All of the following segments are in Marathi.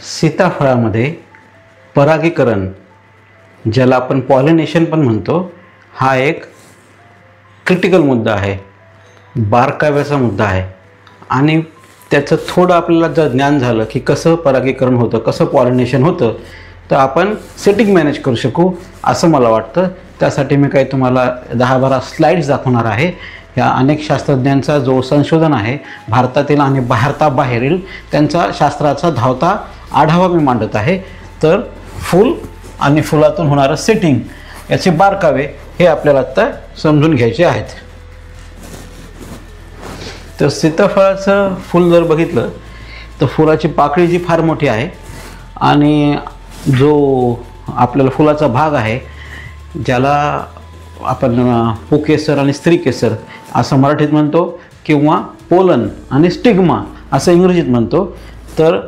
सीताफळामध्ये परागीकरण, ज्याला आपण पॉलिनेशन पण म्हणतो, हा एक क्रिटिकल मुद्दा आहे, बारकाव्याचा मुद्दा आहे. आणि त्याचं थोडं आपल्याला जर ज्ञान झालं की कसं परागीकरण होतं, कसं पॉलिनेशन होतं, तर आपण सेटिंग मॅनेज करू शकू असं मला वाटतं. त्यासाठी मी काही तुम्हाला 10-12 स्लाईड्स दाखवणार आहे. या अनेक शास्त्रज्ञांचा जो संशोधन आहे भारतातील आणि भारताबाहेरील, त्यांचा शास्त्राचा धावता आढावा मी मांडत आहे. तर फूल आणि फुलातून होणारं सेटिंग, याचे बारकावे हे आपल्याला आत्ता समजून घ्यायचे आहेत. तर सीताफळाचं फूल जर बघितलं तर फुलाची पाकळी जी फार मोठी आहे आणि जो आपल्याला फुलाचा भाग आहे, ज्याला आपण पुकेसर आणि स्त्रीकेसर असं मराठीत म्हणतो किंवा पोलन आणि स्टिग्मा असं इंग्रजीत म्हणतो. तर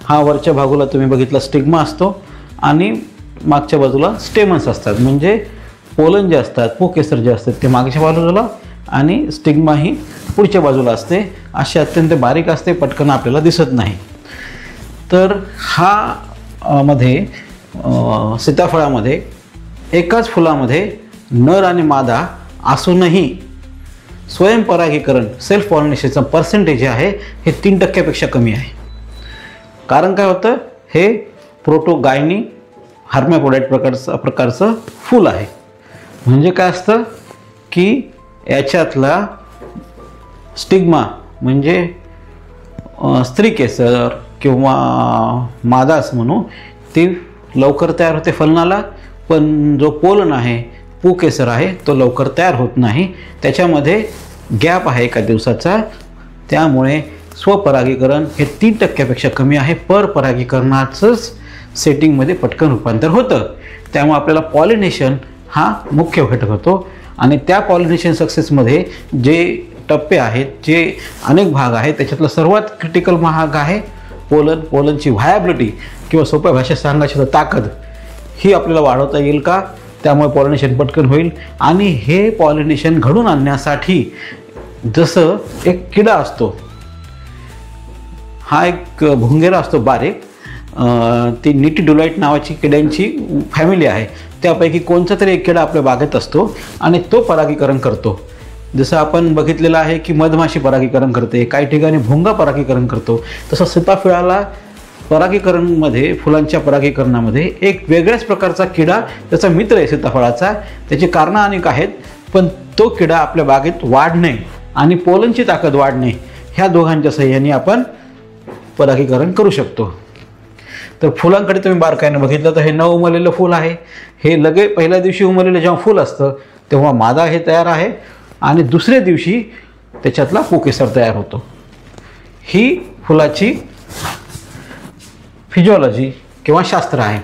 हा वरच्या बाजूला तुम्ही बघितला स्टिग्मा असतो आणि मागच्या बाजूला स्टेमन्स असतात. म्हणजे पोलन जे असतात, पुकेसर जे असतात ते मागच्या बाजूला आणि स्टिग्मा ही पुढच्या बाजूला असते. अशी अत्यंत बारीक असते, पटकन आपल्याला दिसत नाही. तर हा मध्ये सीताफळामध्ये एकाच फुलामध्ये नर आणि मादा असूनही स्वयंपरागीकरण, सेल्फ पॉलिनेशनचं पर्सेंटेज जे आहे हे 3% कमी आहे. कारण काय होतं, हे प्रोटोगायनी हर्मॅफ्रोडाइट प्रकारचं फूल आहे. म्हणजे काय असतं की याच्यातला स्टिग्मा म्हणजे स्त्रीकेसर किंवा मादा असं म्हणू, ती लवकर तयार होते फलनाला, पण जो पोलन आहे, पुकेसर आहे, तो लवकर तयार होत नाही. त्याच्यामध्ये गॅप आहे एका दिवसाचा. त्यामुळे स्वपरागीकरण हे 3% कमी आहे. परपरागीकरणाचंच सेटिंगमध्ये पटकन रूपांतर होतं. त्यामुळे आपल्याला पॉलिनेशन हा मुख्य घटक होतो. आणि त्या पॉलिनेशन सक्सेसमध्ये जे टप्पे आहेत, जे अनेक भाग आहेत, त्याच्यातला सर्वात क्रिटिकल भाग आहे पोलनची व्हायबिलिटी किंवा सोप्या भाषेत सांगायची तर ताकद, ही आपल्याला वाढवता येईल का? त्यामुळे पॉलिनेशन पटकन होईल. आणि हे पॉलिनेशन घडून आणण्यासाठी जसं एक किडा असतो, हा एक भुंगेरा असतो बारीक, ती निटिडुलाइट नावाची किड्यांची फॅमिली आहे. त्यापैकी कोणता तरी एक किडा आपल्या बागेत असतो आणि तो परागीकरण करतो. जसं आपण बघितलेलं आहे की मधमाशी परागीकरण करते, काही ठिकाणी भुंगा परागीकरण करतो. तसं सीताफळाला परागीकरणमध्ये, फुलांच्या परागीकरणामध्ये एक वेगळ्याच प्रकारचा किडा त्याचा मित्र आहे सीताफळाचा. त्याची कारणं अनेक आहेत, पण तो किडा आपल्या बागेत वाढणे आणि पोलनची ताकद वाढणे, ह्या दोघांच्या सहाय्याने आपण परागीकरण करू शकतो. तर फुलांकडे तुम्ही बारकाईने बघितलं तर हे न उमललेलं फूल आहे. हे पहिल्या दिवशी उमललेलं जेव्हा फूल असतं तेव्हा मादा हे तयार आहे आणि दुसऱ्या दिवशी त्याच्यातला पुकेसर तयार होतो. ही फुलाची फिजिओलॉजी किंवा शास्त्र आहे.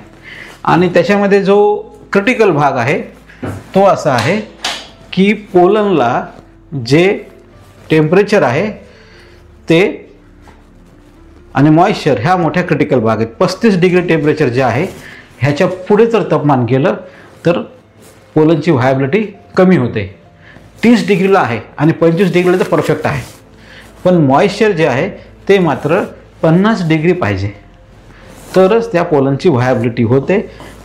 आणि त्याच्यामध्ये जो क्रिटिकल भाग आहे तो असा आहे की पोलनला जे टेम्परेचर आहे ते आणि मॉइश्चर ह्या मोठ्या क्रिटिकल भाग आहेत. 35 डिग्री टेम्परेचर जे आहे ह्याच्या पुढे जर तापमान गेलं तर पोलनची व्हायबिलिटी कमी होते. 30 डिग्रीला आहे आणि 25 डिग्रीला तर परफेक्ट आहे. पण मॉइश्चर जे आहे ते मात्र 50 डिग्री पाहिजे, तरच त्या पोलनची व्हायबिलिटी होते.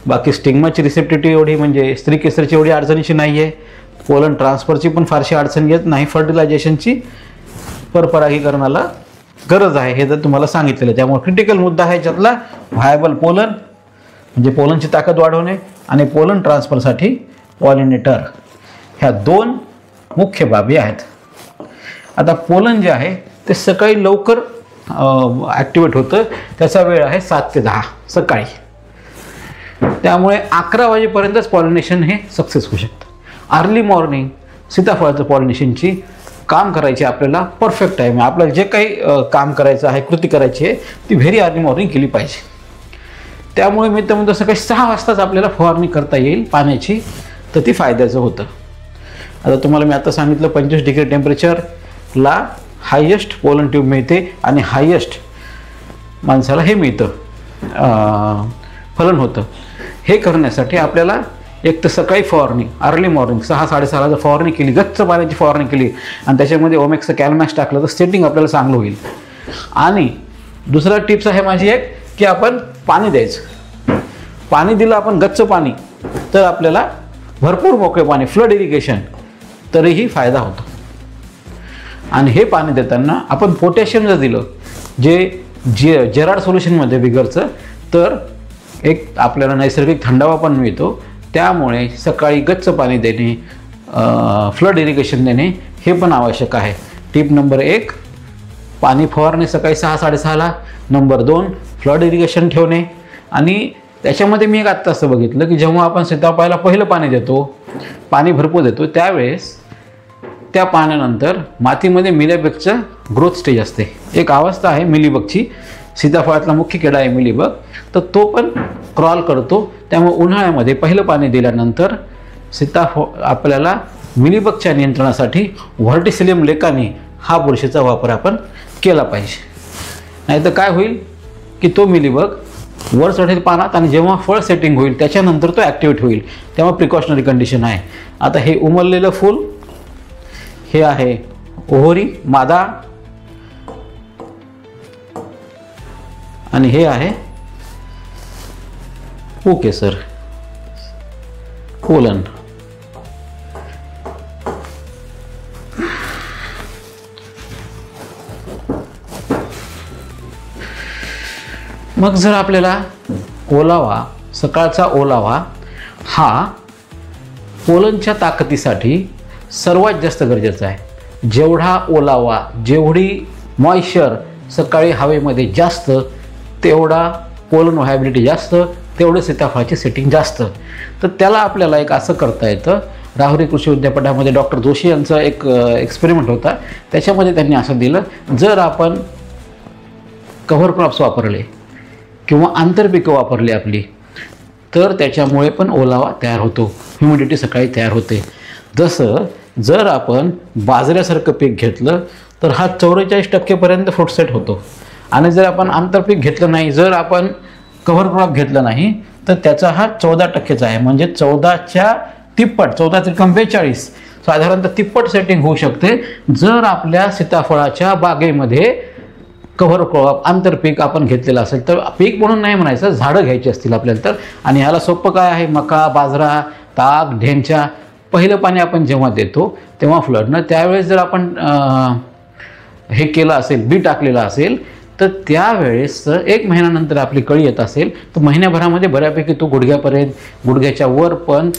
बाकी स्टिग्माची रिसेप्टिव्हिटी एवढी, म्हणजे स्त्रीकेसरची एवढी अडचणीची नाही आहे. पोलन ट्रान्सफरची पण फारशी अडचण येत नाही. फर्टिलायझेशनची, परपरागीकरणाला गरज आहे, हे जर तुम्हाला सांगितलेलं. त्यामुळे क्रिटिकल मुद्दा आहे ज्यातला व्हायबल पोलन, म्हणजे पोलनची ताकद वाढवणे, आणि पोलन ट्रान्सफरसाठी पॉलिनेटर, ह्या 2 मुख्य बाबी आहेत. आता पोलन जे आहे ते सकाळी लवकर ॲक्टिवेट होतं. त्याचा वेळ आहे 7 ते 10 सकाळी. त्यामुळे 11 वाजेपर्यंतच पॉलिनेशन हे सक्सेस होऊ शकतं. अर्ली मॉर्निंग सीताफळाचं पॉलिनेशनची काम करायची आपल्याला परफेक्ट टाईम आहे. आपल्याला जे काही काम करायचं आहे, कृती करायची आहे, ती व्हेरी अर्ली मॉर्निंग केली पाहिजे. त्यामुळे मी तर म्हणतो सकाळी 6 वाजताच आपल्याला फवारणी करता येईल पाण्याची, तर ती फायद्याचं होतं. आता तुम्हाला मी आता सांगितलं 25 डिग्री टेम्परेचरला हायेस्ट पोलन ट्यूब मिळते आणि हायेस्ट माणसाला हे मिळतं, फलन होतं. हे करण्यासाठी आपल्याला एक तर सकाळी फवारणी, अर्ली मॉर्निंग 6-6:30ला जर फवारणी केली, गच्च पाण्याची फवारणी केली आणि त्याच्यामध्ये ओमेक्सचं कॅलमॅक्स टाकलं तर सेटिंग आपल्याला चांगलं होईल. आणि दुसरा टिप्स आहे माझी एक, की आपण पाणी द्यायचं. पाणी दिलं आपण गच्च पाणी तर आपल्याला भरपूर मोकळे पाणी, फ्लड इरिगेशन, तरीही फायदा होतो. आणि हे पाणी देताना आपण पोटॅशियम जर दिलं जे जेराड सोल्युशनमध्ये बिगरचं, तर एक आपल्याला नैसर्गिक थंडावा पण मिळतो. त्यामुळे सकाळी गच्च पाणी देणे, फ्लड इरिगेशन देणे हे पण आवश्यक आहे. टिप नंबर 1, पाणी फवारणे सकाळी 6-6:30ला. नंबर 2, फ्लड इरिगेशन ठेवणे. आणि त्याच्यामध्ये मी एक आत्ता असं बघितलं की जेव्हा आपण सीताफळाला पहिलं पाणी देतो, पाणी भरपूर देतो, त्यावेळेस त्या पाण्यानंतर मातीमध्ये मिलीबगचं ग्रोथ स्टेज असते. एक अवस्था आहे मिलीबगची, सीताफळातला मुख्य किडा आहे मिलीबग, तर तो पण क्रॉल करतो. त्यामुळे उन्हाळ्यामध्ये पहिलं पाणी दिल्यानंतर सीताफळ आपल्याला मिलीबगच्या नियंत्रणासाठी व्हर्टिसिलियम लेकानी हा बुरशीचा वापर आपण केला पाहिजे. नाहीतर काय होईल की तो मिलीबग वर चढेल पानात आणि जेव्हा फळ सेटिंग होईल त्याच्यानंतर तो ॲक्टिवेट होईल. तेव्हा प्रिकॉशनरी कंडिशन आहे. आता हे उमललेलं फूल, हे आहे ओहोरी मादा, आणि हे आहे पुकेसर पोलन. मग जर आपल्याला ओलावा, सकाळचा ओलावा हा पोलनच्या ताकदीसाठी सर्वात जास्त गरजेचा आहे. जेवढा ओलावा, जेवढी मॉइश्चर सकाळी हवेमध्ये जास्त, तेवढा पोलन व्हायबिलिटी जास्त, तेवढं सीताफळाची सेटिंग जास्त. तर त्याला आपल्याला एक असं करता येतं. राहुरी कृषी विद्यापीठामध्ये डॉक्टर जोशी यांचा एक एक्सपेरिमेंट होता. त्याच्यामध्ये त्यांनी असं दिलं, जर आपण कव्हर क्रॉप्स वापरले किंवा आंतरपिकं वापरली आपली, तर त्याच्यामुळे पण ओलावा तयार होतो, ह्युमिडिटी सकाळी तयार होते. जसं जर आपण बाजऱ्यासारखं पीक घेतलं तर हा 44% फ्रूट सेट होतो. आणि जर आपण आंतरपीक घेतलं नाही, जर आपण कव्हर क्रॉप घेतलं नाही, तर त्याचा हा 14%चा आहे. म्हणजे 14च्या तिप्पट, 14×42 साधारणतः तिप्पट सेटिंग होऊ शकते जर आपल्या सीताफळाच्या बागेमध्ये कव्हर क्रॉप, आंतरपीक आपण घेतलेलं असेल. तर पीक म्हणून नाही म्हणायचं, झाडं घ्यायची असतील आपल्याला तर. आणि ह्याला सोपं काय आहे, मका, बाजरा, ताग, ढेंचा, पहिलं पाणी आपण जेव्हा देतो तेव्हा फ्लडनं, त्यावेळेस जर आपण हे केलं असेल, बी टाकलेलं असेल, तर त्यावेळेस 1 महिन्यानंतर आपली कळी येत असेल तर महिन्याभरामध्ये बऱ्यापैकी तो गुडघ्यापर्यंत, गुडघ्याच्या वर पण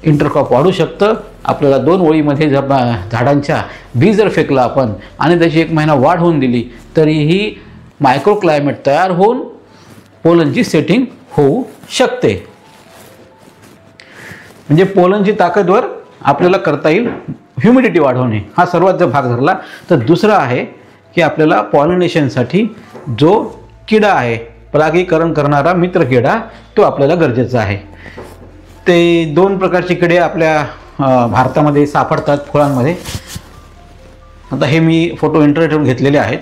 इंटरक्रॉप वाढू शकतं. आपल्याला 2 ओळीमध्ये जर झाडांच्या बी जर फेकलं आपण आणि त्याची 1 महिना वाढ होऊन दिली, तरीही मायक्रो क्लायमेट तयार होऊन पोलनची सेटिंग होऊ शकते. म्हणजे पोलनची ताकदवर आपल्याला करता येईल ह्युमिडिटी वाढवणे, हा सर्वात जर भाग धरला. तर दुसरा आहे की आपल्याला पॉलिनेशनसाठी जो किडा आहे, परागीकरण करणारा मित्र किडा, तो आपल्याला गरजेचा आहे. ते 2 प्रकारचे किडे आपल्या भारतामध्ये सापडतात फुलांमध्ये. आता हे मी फोटो इंटरनेटवरून घेतलेले आहेत,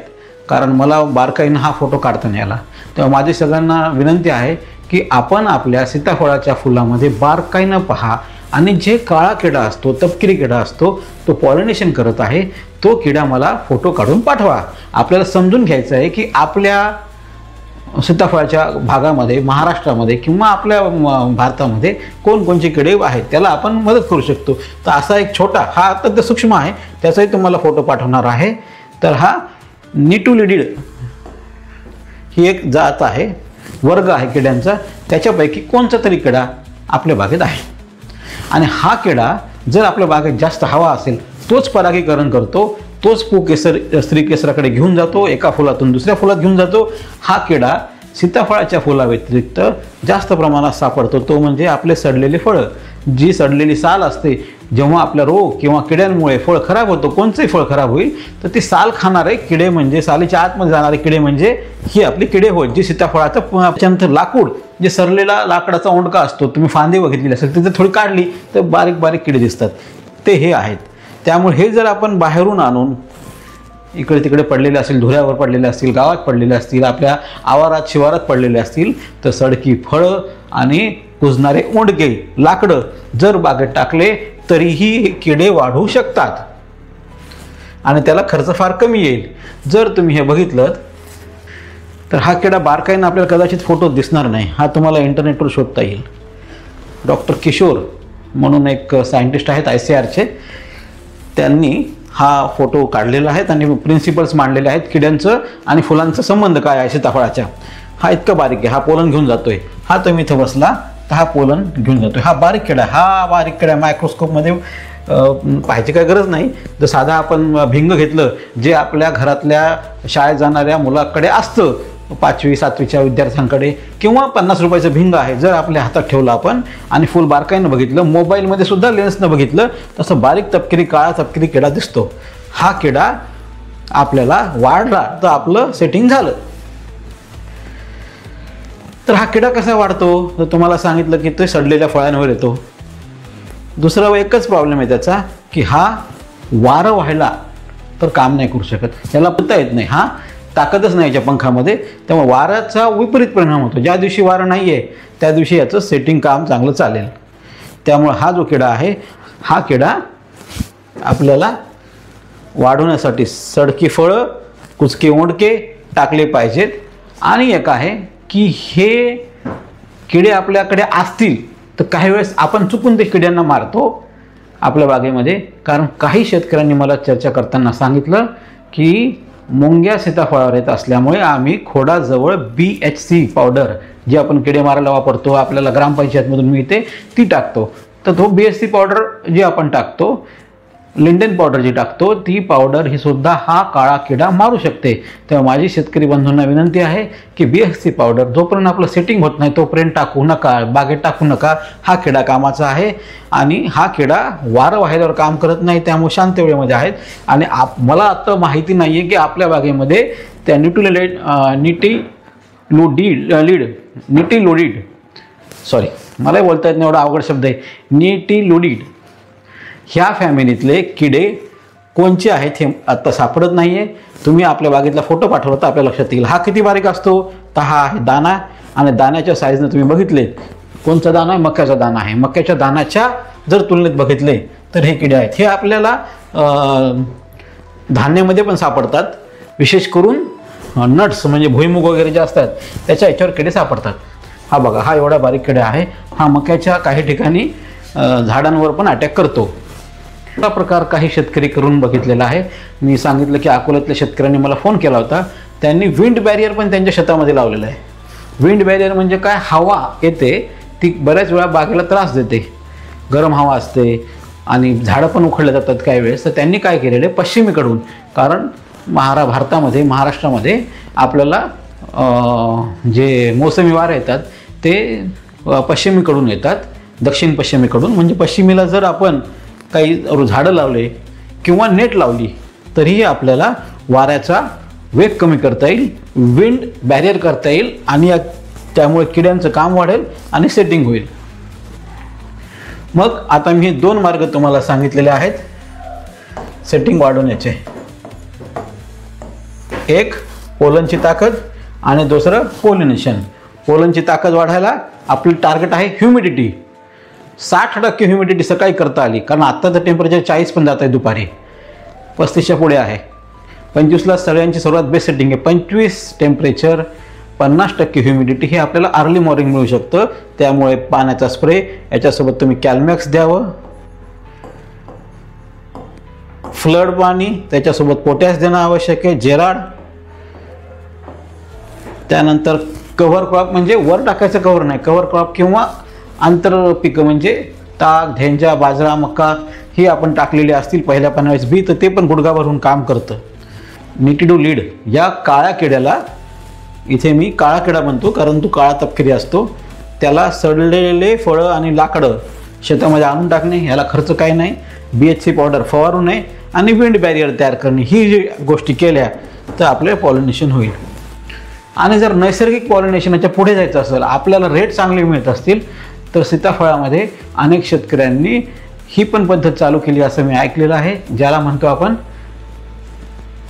कारण मला बारकाईनं हा फोटो काढता नाही आला. तेव्हा माझी सगळ्यांना विनंती आहे की आपण आपल्या सीताफळाच्या फुलामध्ये बारकाईनं पहा आणि जे काळा किडा असतो, तपकिरी किडा असतो, तो पॉलिनेशन करत आहे, तो किडा मला फोटो काढून पाठवा. आपल्याला समजून घ्यायचं आहे की आपल्या सीताफळाच्या भागामध्ये, महाराष्ट्रामध्ये किंवा आपल्या भारतामध्ये कोणकोणचे किडे आहेत, त्याला आपण मदत करू शकतो. तर असा एक छोटा, हा अत्यंत सूक्ष्म आहे, त्याचाही तुम्हाला फोटो पाठवणार आहे. तर हा निटुलिडिड ही एक जात आहे, वर्ग आहे किड्यांचा. त्याच्यापैकी कोणता तरी किडा आपल्या बागेत आहे. आणि हा किडा जर आपल्या बागेत जास्त हवा असेल, तोच परागीकरण करतो, तोच पुकेसर स्त्रीकेसराकडे घेऊन जातो, एका फुलातून दुसऱ्या फुलात घेऊन जातो. हा किडा सीताफळाच्या फुलाव्यतिरिक्त जास्त प्रमाणात सापडतो. तो म्हणजे आपले सडलेले फळं, जी सडलेली साल असते. जेव्हा आपला रोग किंवा किड्यांमुळे फळ खराब होतो, कोणचंही फळ खराब होईल, तर ती साल खाणारे किडे, म्हणजे सालीच्या आतमध्ये जाणारे किडे, म्हणजे ही आपली किडे होत, जी सीताफळाचं लाकूड, जे सरलेला लाकडाचा ओंडका असतो, तुम्ही फांदी बघितलेली असेल, तिथे थोडी काढली तर बारीक बारीक किडे दिसतात, ते हे आहेत. त्यामुळे हे जर आपण बाहेरून आणून इकडे तिकडे पडलेले असतील, धुऱ्यावर पडलेले असतील, गावात पडलेले असतील, आपल्या आवारात शिवारात पडलेले असतील, तर सडकी फळं आणि कुजणारे ओंडके, लाकडं जर बागेत टाकले तरीही किडे वाढू शकतात आणि त्याला खर्च फार कमी येईल. जर तुम्ही हे बघितलं तर हा किडा बारकाईनं आपल्याला कदाचित फोटोत दिसणार नाही, हा तुम्हाला इंटरनेटवर शोधता येईल. डॉक्टर किशोर म्हणून एक सायंटिस्ट आहेत ICARचे, त्यांनी हा फोटो काढलेला आहे. त्यांनी प्रिन्सिपल्स मांडलेले आहेत किड्यांचं आणि फुलांचा संबंध काय आहे सीताफळाच्या. हा इतका बारीक आहे, हा पोलन घेऊन जातोय. हा तुम्ही इथं बसला तर हा पोलन घेऊन जातोय. हा बारीक किडा, हा बारीक किडा मायक्रोस्कोपमध्ये पाहायची काय गरज नाही. जर साधा आपण भिंग घेतलं जे आपल्या घरातल्या शाळेत जाणाऱ्या मुलाकडे असतं, 5वी 7वीच्या विद्यार्थ्यांकडे, किंवा 50 रुपयाचं भिंग आहे, जर आपल्या हातात ठेवलं आपण आणि फुल बारकाईनं बघितलं, मोबाईलमध्ये सुद्धा लेन्सनं बघितलं, तसं बारीक तपकिरी काळा तपकिरी किडा दिसतो. हा किडा आपल्याला वाढला तर आपलं सेटिंग झालं. तर हा किडा कसा वाढतो तर तुम्हाला सांगितलं की तो सडलेल्या फळांवर येतो. दुसरा एकच प्रॉब्लेम आहे त्याचा की हा वारं व्हायला तर काम नाही करू शकत, त्याला पत्ता येत नाही, हा ताकदच नाही याच्या पंखामध्ये. त्यामुळे वाऱ्याचा विपरीत परिणाम होतो. ज्या दिवशी वारं नाही आहे त्या दिवशी याचं सेटिंग काम चांगलं चालेल. त्यामुळे हा जो किडा आहे, हा किडा आपल्याला वाढवण्यासाठी सडकी फळं, कुचके ओंडके टाकले पाहिजेत. आणि एक आहे की हे किडे आपल्याकडे असतील तर काही वेळेस आपण चुकून ते किड्यांना मारतो आपल्या बागेमध्ये. कारण काही शेतकऱ्यांनी मला चर्चा करताना सांगितलं की मुंग्या सीताफळावर येत असल्यामुळे आम्ही खोडाजवळ BHC पावडर जी आपण किडे मारायला वापरतो, आपल्याला ग्रामपंचायतमधून मिळते, ती टाकतो. तर तो BHC पावडर जी आपण टाकतो, लिंडेन पावडर जी टाकतो, ती पावडर ही सुद्धा हा काळा किडा मारू शकते. तेव्हा माझी शेतकरी बंधूंना विनंती आहे की BHC पावडर जोपर्यंत आपलं सेटिंग होत नाही तोपर्यंत टाकू नका, बागेत टाकू नका. हा किडा कामाचा आहे आणि हा किडा वारं वाहिल्यावर काम करत नाही, त्यामुळे शांत वेळेमध्ये आहेत. आणि मला आता माहिती नाही आहे की आपल्या बागेमध्ये त्या निटिलोडीड सॉरी मलाही बोलता येत नाही, एवढा अवघड शब्द आहे, निटिलोडीड ह्या फॅमिलीतले किडे कोणचे आहेत हे आत्ता सापडत नाही आहे. तुम्ही आपल्या बागेतला फोटो पाठवला तर आपल्या लक्षात येईल. हा किती बारीक असतो तर हा आहे दाणा, आणि दाण्याच्या साईजनं तुम्ही बघितले कोणचा दाणा आहे, मक्याचा दाणा आहे. मक्याच्या दाण्याच्या जर तुलनेत बघितले तर हे किडे आहेत. हे आपल्याला धान्यामध्ये पण सापडतात, विशेष करून नट्स म्हणजे भुईमुग वगैरे जे असतात त्याच्या याच्यावर किडे सापडतात. हा बघा, हा एवढा बारीक किडा आहे. हा मक्याच्या काही ठिकाणी झाडांवर पण अटॅक करतो. हा प्रकार काही शेतकरी करून बघितलेला आहे. मी सांगितलं की अकोल्यातल्या शेतकऱ्यांनी मला फोन केला होता, त्यांनी विंड बॅरियर पण त्यांच्या शेतामध्ये लावलेलं आहे. विंड बॅरियर म्हणजे काय, हवा येते ती बऱ्याच वेळा बागेला त्रास देते, गरम हवा असते आणि झाडं पण उखडले जातात काही वेळेस. तर त्यांनी काय केलेलं आहे, पश्चिमेकडून, कारण भारतामध्ये महाराष्ट्रामध्ये आपल्याला जे मोसमी वारे येतात ते पश्चिमेकडून येतात, दक्षिण पश्चिमेकडून. म्हणजे पश्चिमेला जर आपण काही झाडं लावले किंवा नेट लावली तरीही आपल्याला वाऱ्याचा वेग कमी करता येईल, विंड बॅरियर करता येईल आणि त्यामुळे किड्यांचं काम वाढेल आणि सेटिंग होईल. मग आता मी 2 मार्ग तुम्हाला सांगितलेले आहेत सेटिंग वाढवण्याचे. एक पोलनची ताकद आणि दुसरं पॉलिनेशन. पोलनची ताकद वाढायला आपलं टार्गेट आहे ह्युमिडिटी. 60% ह्युमिडिटी सकाळी करता आली, कारण आत्ताचं टेम्परेचर 40 पण जात आहे, दुपारी 35च्या पुढे आहे. 25ला सगळ्यांची सर्वात बेस्ट सेटिंग आहे. 25 टेम्परेचर, 50% ह्युमिडिटी हे आपल्याला अर्ली मॉर्निंग मिळू शकतं. त्यामुळे पाण्याचा स्प्रे, याच्यासोबत तुम्ही कॅल्मॅक्स द्यावं, फ्लड पाणी, त्याच्यासोबत पोटॅश देणं आवश्यक आहे, जेराड. त्यानंतर कव्हर क्रॉप म्हणजे वर टाकायचं कव्हर नाही, कव्हर क्रॉप किंवा आंतर पिकं म्हणजे ताक, धेंजा, बाजरा, मका ही आपण टाकलेली असतील पहिल्या पाण्यावेळेस बी, तर ते पण गुडघा भरून काम करतं. निटिलोडीड या काळ्या किड्याला, इथे मी काळा किडा म्हणतो कारण तो काळा तपकिरी असतो, त्याला सडलेले फळं आणि लाकडं शेतामध्ये आणून टाकणे, ह्याला खर्च काही नाही. BHC पावडर फवारू नये आणि विंड बॅरियर तयार करणे, ही जी गोष्टी केल्या तर आपले पॉलिनेशन होईल. आणि जर नैसर्गिक पॉलिनेशनच्या पुढे जायचं असेल, आपल्याला रेट चांगले मिळत असतील, तर सीताफळामध्ये अनेक शेतकऱ्यांनी ही पण पद्धत चालू केली असं मी ऐकलेलं आहे, ज्याला म्हणतो आपण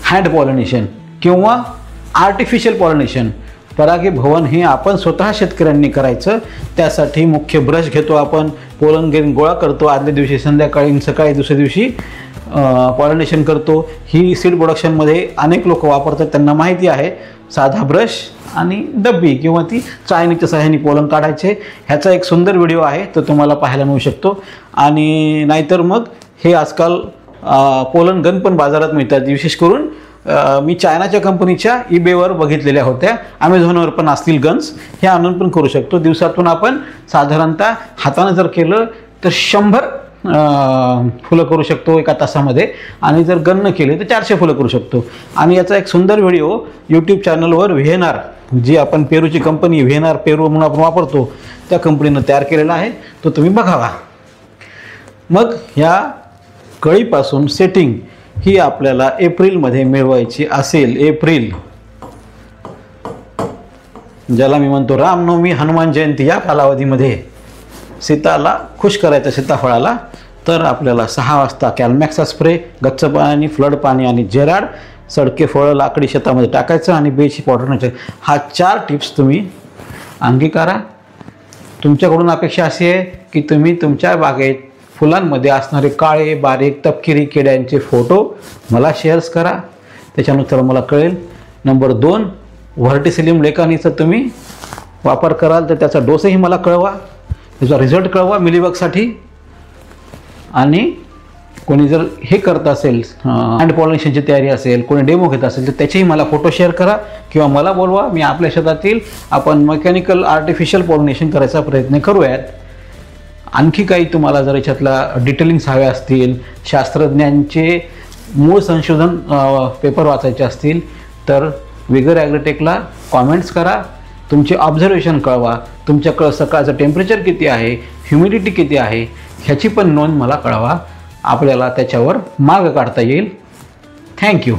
हँड पॉलिनेशन किंवा आर्टिफिशियल पॉलिनेशन. परागीभवन हे आपण स्वतः शेतकऱ्यांनी करायचं. त्यासाठी मुख्य ब्रश घेतो आपण, पोलन घेऊन गोळा करतो, आदल्या दिवशी संध्याकाळी, सकाळी दुसऱ्या दिवशी पॉलिनेशन करतो. ही सीड प्रोडक्शनमध्ये अनेक लोक वापरतात, त्यांना माहिती आहे. साधा ब्रश आणि डब्बी किंवा ती चाळणीच्या सहाय्याने पोलन काढायचे. ह्याचा एक सुंदर व्हिडिओ आहे, तो तुम्हाला पाहायला मिळू शकतो. आणि नाहीतर मग हे आजकाल पोलन गन पण बाजारात मिळतात. विशेष करून मी चायनाच्या कंपनीच्या ईबेवर बघितलेल्या होत्या. अमेझॉनवर पण असतील गन्स, हे आणून पण करू शकतो. दिवसातून आपण साधारणतः हातानं जर केलं तर 100 फुलं करू शकतो एका तासामध्ये, आणि जर गन केले तर 400 फुलं करू शकतो. आणि याचा एक सुंदर व्हिडिओ यूट्यूब चॅनलवर व्हीएनआर, जी आपण पेरूची कंपनी व्हीएनआर पेरू म्हणून आपण वापरतो, त्या कंपनीनं तयार केलेला आहे, तो तुम्ही बघावा. मग ह्या कळीपासून सेटिंग ही आपल्याला एप्रिलमध्ये मिळवायची असेल. एप्रिल, ज्याला मी म्हणतो रामनवमी, हनुमान जयंती, या कालावधीमध्ये सीताला खुश करायचं सीताफळाला, तर आपल्याला 6 वाजता कॅलमॅक्सचा स्प्रे, गच्च पाणी, फ्लड पाणी आणि जेराड, सडके फळं लाकडी शेतामध्ये टाकायचं आणि बेची पावडर टाकायचं. हा 4 टिप्स तुम्ही अंगीकारा. तुमच्याकडून अपेक्षा अशी आहे की तुम्ही तुमच्या बागेत फुलांमध्ये असणारे काळे बारीक तपकिरी किड्यांचे फोटो मला शेअर्स करा, त्याच्यानुसार मला कळेल. नंबर 2, व्हर्टिसिलियम लेकानीचा तुम्ही वापर कराल तर त्याचा डोसही मला कळवा, त्याचा रिझल्ट कळवा मिलीबगसाठी. आणि कोणी जर हे करत असेल, हँड पॉलिनेशनची तयारी असेल, कोणी डेमो घेत असेल तर त्याचेही मला फोटो शेअर करा किंवा मला बोलवा. मी आपल्या शेतातील आपण मेकॅनिकल आर्टिफिशियल पॉलिनेशन करायचा प्रयत्न करूयात. आणखी काही तुम्हाला जर याच्यातला डिटेलिंग्स हवे असतील, शास्त्रज्ञांचे मूळ संशोधन पेपर वाचायचे असतील तर विगर ॲग्रोटेकला कॉमेंट्स करा. तुमचे ऑब्झर्वेशन कळवा. तुमच्याकडं सकाळचं टेम्परेचर किती आहे, ह्युमिडिटी किती आहे, ह्याची पण नोंद मला कळवा. आपल्याला त्याच्यावर मार्ग काढता येईल. थँक्यू.